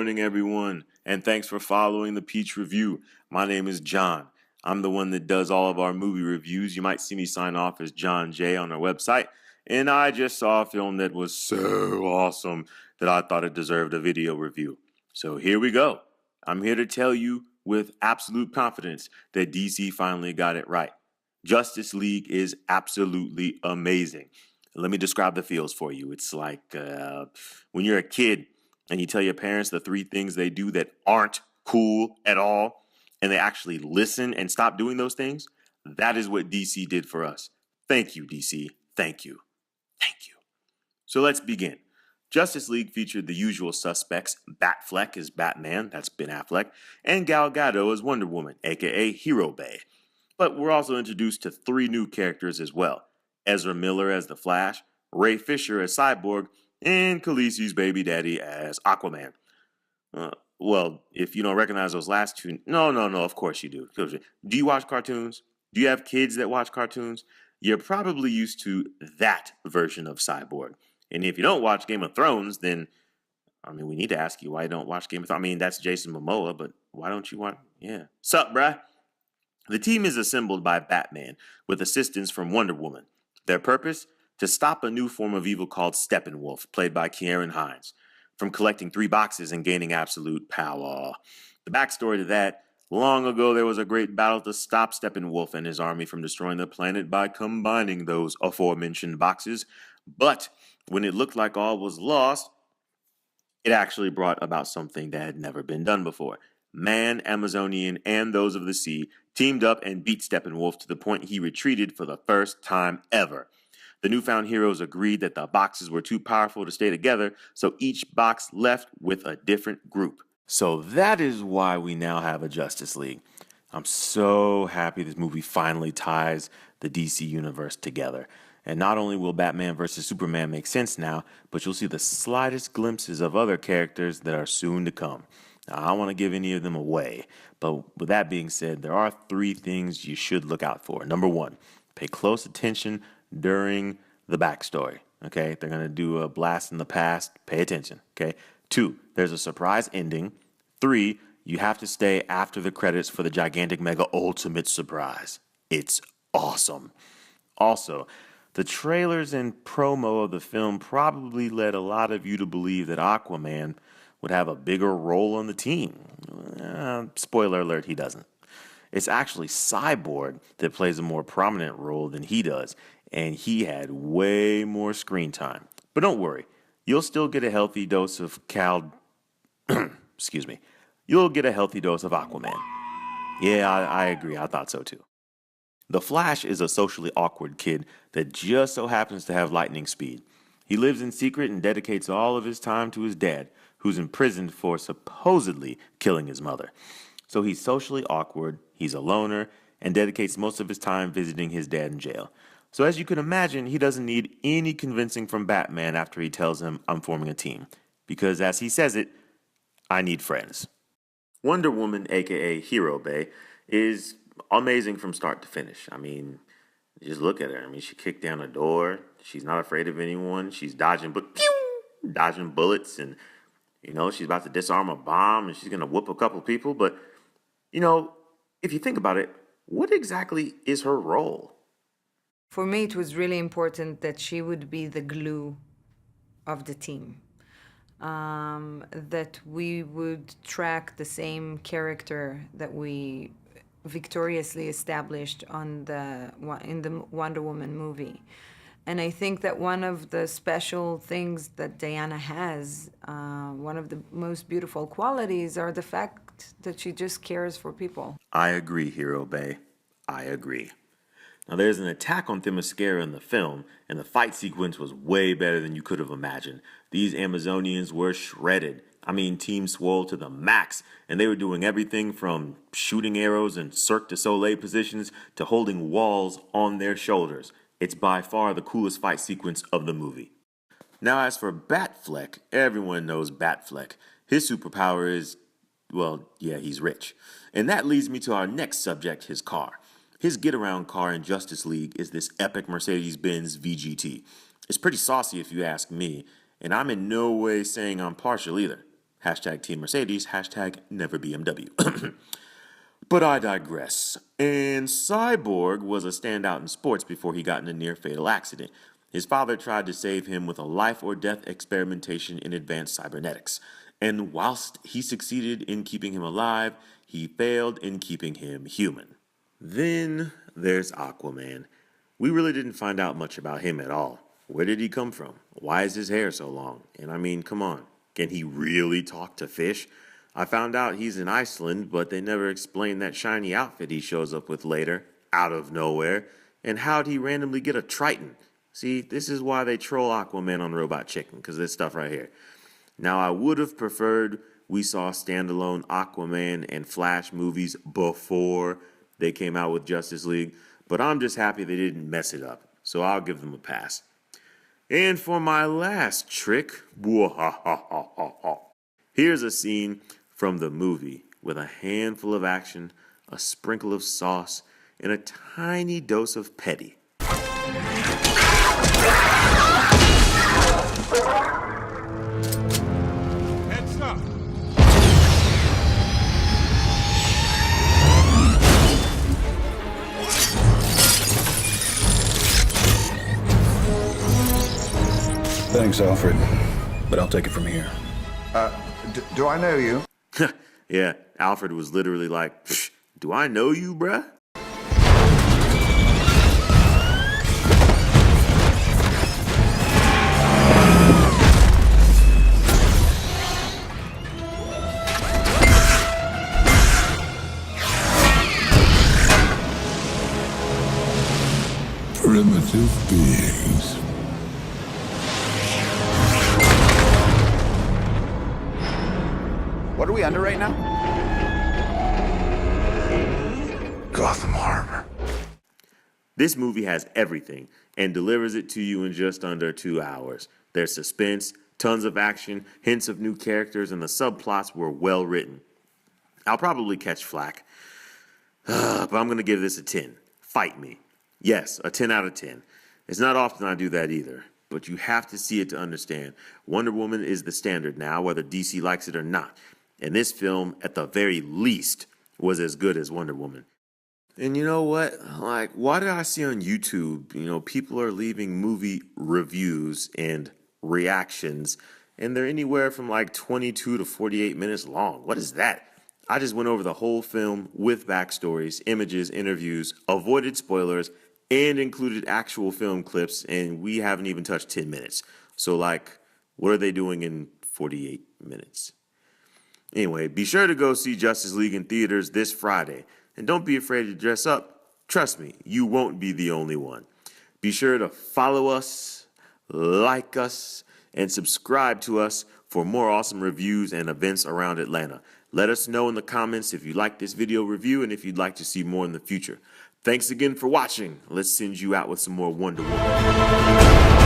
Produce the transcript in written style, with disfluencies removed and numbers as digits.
morning, everyone, and thanks for following the Peach Review. My name is John. I'm the one that does all of our movie reviews. You might see me sign off as John J on our website, and I just saw a film that was so awesome that I thought it deserved a video review. So here we go. I'm here to tell you with absolute confidence that DC finally got it right. Justice League is absolutely amazing. Let me describe the feels for you. It's like when you're a kid and you tell your parents the 3 things they do that aren't cool at all, and they actually listen and stop doing those things. That is what DC did for us. Thank you, DC. Thank you. Thank you. So let's begin. Justice League featured the usual suspects. Batfleck as Batman, that's Ben Affleck, and Gal Gadot as Wonder Woman, aka Hero Bay. But we're also introduced to 3 new characters as well. Ezra Miller as the Flash, Ray Fisher as Cyborg, and Khaleesi's baby daddy as Aquaman. Well, if you don't recognize those last 2, no, of course you do. Do you watch cartoons? Do you have kids that watch cartoons? You're probably used to that version of Cyborg. And if you don't watch Game of Thrones, then, we need to ask you why you don't watch Game of Thrones. That's Jason Momoa, but why don't you watch? Yeah. Sup, bruh? The team is assembled by Batman with assistance from Wonder Woman. Their purpose? To stop a new form of evil called Steppenwolf, played by Ciarán Hinds, from collecting 3 boxes and gaining absolute power. The backstory to that: long ago there was a great battle to stop Steppenwolf and his army from destroying the planet by combining those aforementioned boxes. But when it looked like all was lost, it actually brought about something that had never been done before. Man, Amazonian, and those of the sea teamed up and beat Steppenwolf to the point he retreated for the first time ever. The newfound heroes agreed that the boxes were too powerful to stay together, so each box left with a different group. So that is why we now have a Justice League. I'm so happy this movie finally ties the DC universe together. And not only will Batman vs. Superman make sense now, but you'll see the slightest glimpses of other characters that are soon to come. Now, I don't want to give any of them away, but with that being said, there are 3 things you should look out for. Number 1, pay close attention during the backstory. Okay, they're going to do a blast in the past. Pay attention. Okay. 2, there's a surprise ending. 3, you have to stay after the credits for the gigantic mega ultimate surprise. It's awesome. Also, the trailers and promo of the film probably led a lot of you to believe that Aquaman would have a bigger role on the team. Spoiler alert, he doesn't. It's actually Cyborg that plays a more prominent role than he does, and he had way more screen time. But don't worry, you'll still get a healthy dose of You'll get a healthy dose of Aquaman. Yeah, I agree. I thought so too. The Flash is a socially awkward kid that just so happens to have lightning speed. He lives in secret and dedicates all of his time to his dad, who's imprisoned for supposedly killing his mother. So he's socially awkward, he's a loner, and dedicates most of his time visiting his dad in jail. So as you can imagine, he doesn't need any convincing from Batman after he tells him, "I'm forming a team." Because as he says it, I need friends. Wonder Woman, aka Hero Bay, is amazing from start to finish. Just look at her. She kicked down a door. She's not afraid of anyone. She's dodging bullets, and she's about to disarm a bomb, and she's gonna whoop a couple people. But if you think about it, what exactly is her role? For me, it was really important that she would be the glue of the team. That we would track the same character that we victoriously established in the Wonder Woman movie. And I think that one of the special things that Diana has, one of the most beautiful qualities, are the fact that she just cares for people. I agree, Hero Bay. I agree. Now, there's an attack on Themyscira in the film, and the fight sequence was way better than you could have imagined. These Amazonians were shredded. Team Swole to the max, and they were doing everything from shooting arrows in Cirque du Soleil positions to holding walls on their shoulders. It's by far the coolest fight sequence of the movie. Now, as for Batfleck, everyone knows Batfleck. His superpower is, he's rich. And that leads me to our next subject, his car. His get-around car in Justice League is this epic Mercedes-Benz VGT. It's pretty saucy if you ask me, and I'm in no way saying I'm partial either. Hashtag Team Mercedes, hashtag never BMW. But I digress. And Cyborg was a standout in sports before he got in a near fatal accident. His father tried to save him with a life or death experimentation in advanced cybernetics. And whilst he succeeded in keeping him alive, he failed in keeping him human. Then there's Aquaman. We really didn't find out much about him at all. Where did he come from? Why is his hair so long? And I mean, come on, can he really talk to fish? I found out he's in Iceland, but they never explained that shiny outfit he shows up with later, out of nowhere. And how'd he randomly get a Triton? See, this is why they troll Aquaman on Robot Chicken, because this stuff right here. Now, I would have preferred we saw standalone Aquaman and Flash movies before they came out with Justice League, but I'm just happy they didn't mess it up, so I'll give them a pass. And for my last trick, here's a scene from the movie with a handful of action, a sprinkle of sauce, and a tiny dose of petty. Heads up! Thanks, Alfred, but I'll take it from here. Do I know you? Yeah, Alfred was literally like, do I know you, bruh? Primitive beings. What are we under right now? Gotham Harbor. This movie has everything and delivers it to you in just under 2 hours. There's suspense, tons of action, hints of new characters, and the subplots were well written. I'll probably catch flack, but I'm going to give this a 10. Fight me. Yes, a 10 out of 10. It's not often I do that either, but you have to see it to understand. Wonder Woman is the standard now, whether DC likes it or not. And this film, at the very least, was as good as Wonder Woman. And you know what? Like, why did I see on YouTube, people are leaving movie reviews and reactions, and they're anywhere from like 22 to 48 minutes long. What is that? I just went over the whole film with backstories, images, interviews, avoided spoilers, and included actual film clips, and we haven't even touched 10 minutes. So, like, what are they doing in 48 minutes? Anyway, be sure to go see Justice League in theaters this Friday. And don't be afraid to dress up. Trust me, you won't be the only one. Be sure to follow us, like us, and subscribe to us for more awesome reviews and events around Atlanta. Let us know in the comments if you like this video review and if you'd like to see more in the future. Thanks again for watching. Let's send you out with some more Wonder Woman.